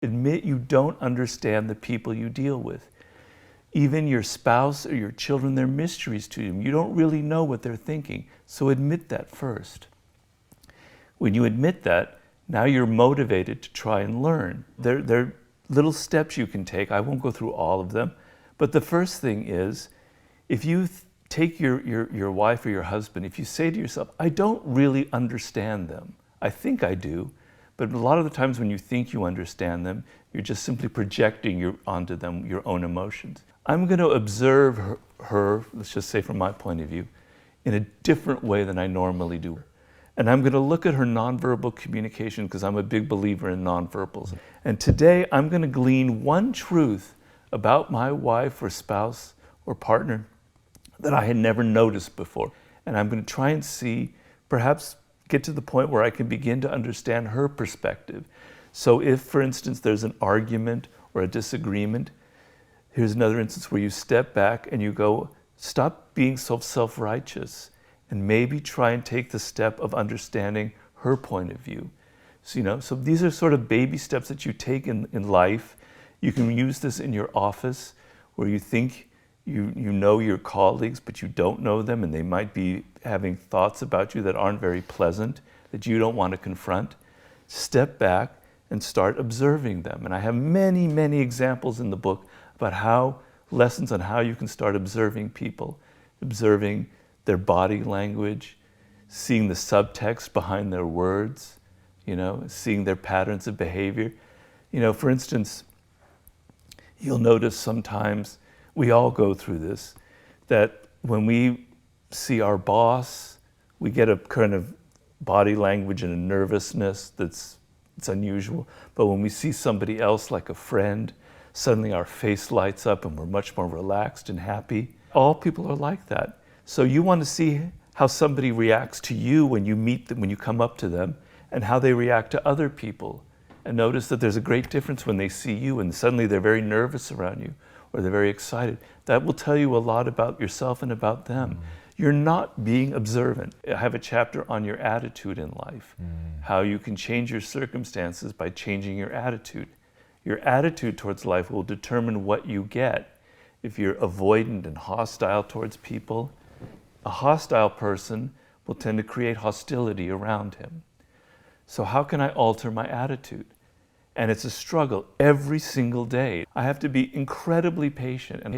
Admit you don't understand the people you deal with. Even your spouse or your children, they're mysteries to you. You don't really know what they're thinking. So admit that first. When you admit that, now you're motivated to try and learn. There are little steps you can take. I won't go through all of them. But the first thing is, if you take your wife or your husband, if you say to yourself, I don't really understand them. I think I do. But a lot of the times when you think you understand them, you're just simply projecting onto them your own emotions. I'm going to observe her, let's just say from my point of view, in a different way than I normally do. And I'm going to look at her nonverbal communication because I'm a big believer in nonverbals. And today I'm going to glean one truth about my wife or spouse or partner that I had never noticed before. And I'm going to try and see, perhaps get to the point where I can begin to understand her perspective. So if, for instance, there's an argument or a disagreement, here's another instance where you step back and you go, stop being so self-righteous and maybe try and take the step of understanding her point of view. So, so these are sort of baby steps that you take in life. You can use this in your office where you think you know your colleagues, but you don't know them, and they might be having thoughts about you that aren't very pleasant, that you don't want to confront. Step back and start observing them. And I have many, many examples in the book about lessons on how you can start observing people, observing their body language, seeing the subtext behind their words, seeing their patterns of behavior. For instance, you'll notice sometimes, we all go through this, that when we see our boss, we get a kind of body language and a nervousness it's unusual. But when we see somebody else, like a friend, suddenly our face lights up and we're much more relaxed and happy. All people are like that. So you want to see how somebody reacts to you when you meet them, when you come up to them, and how they react to other people. And notice that there's a great difference when they see you and suddenly they're very nervous around you, or they're very excited. That will tell you a lot about yourself and about them. You're not being observant. I have a chapter on your attitude in life, how you can change your circumstances by changing your attitude. Your attitude towards life will determine what you get. If you're avoidant and hostile towards people, a hostile person will tend to create hostility around him. So how can I alter my attitude? And it's a struggle every single day. I have to be incredibly patient and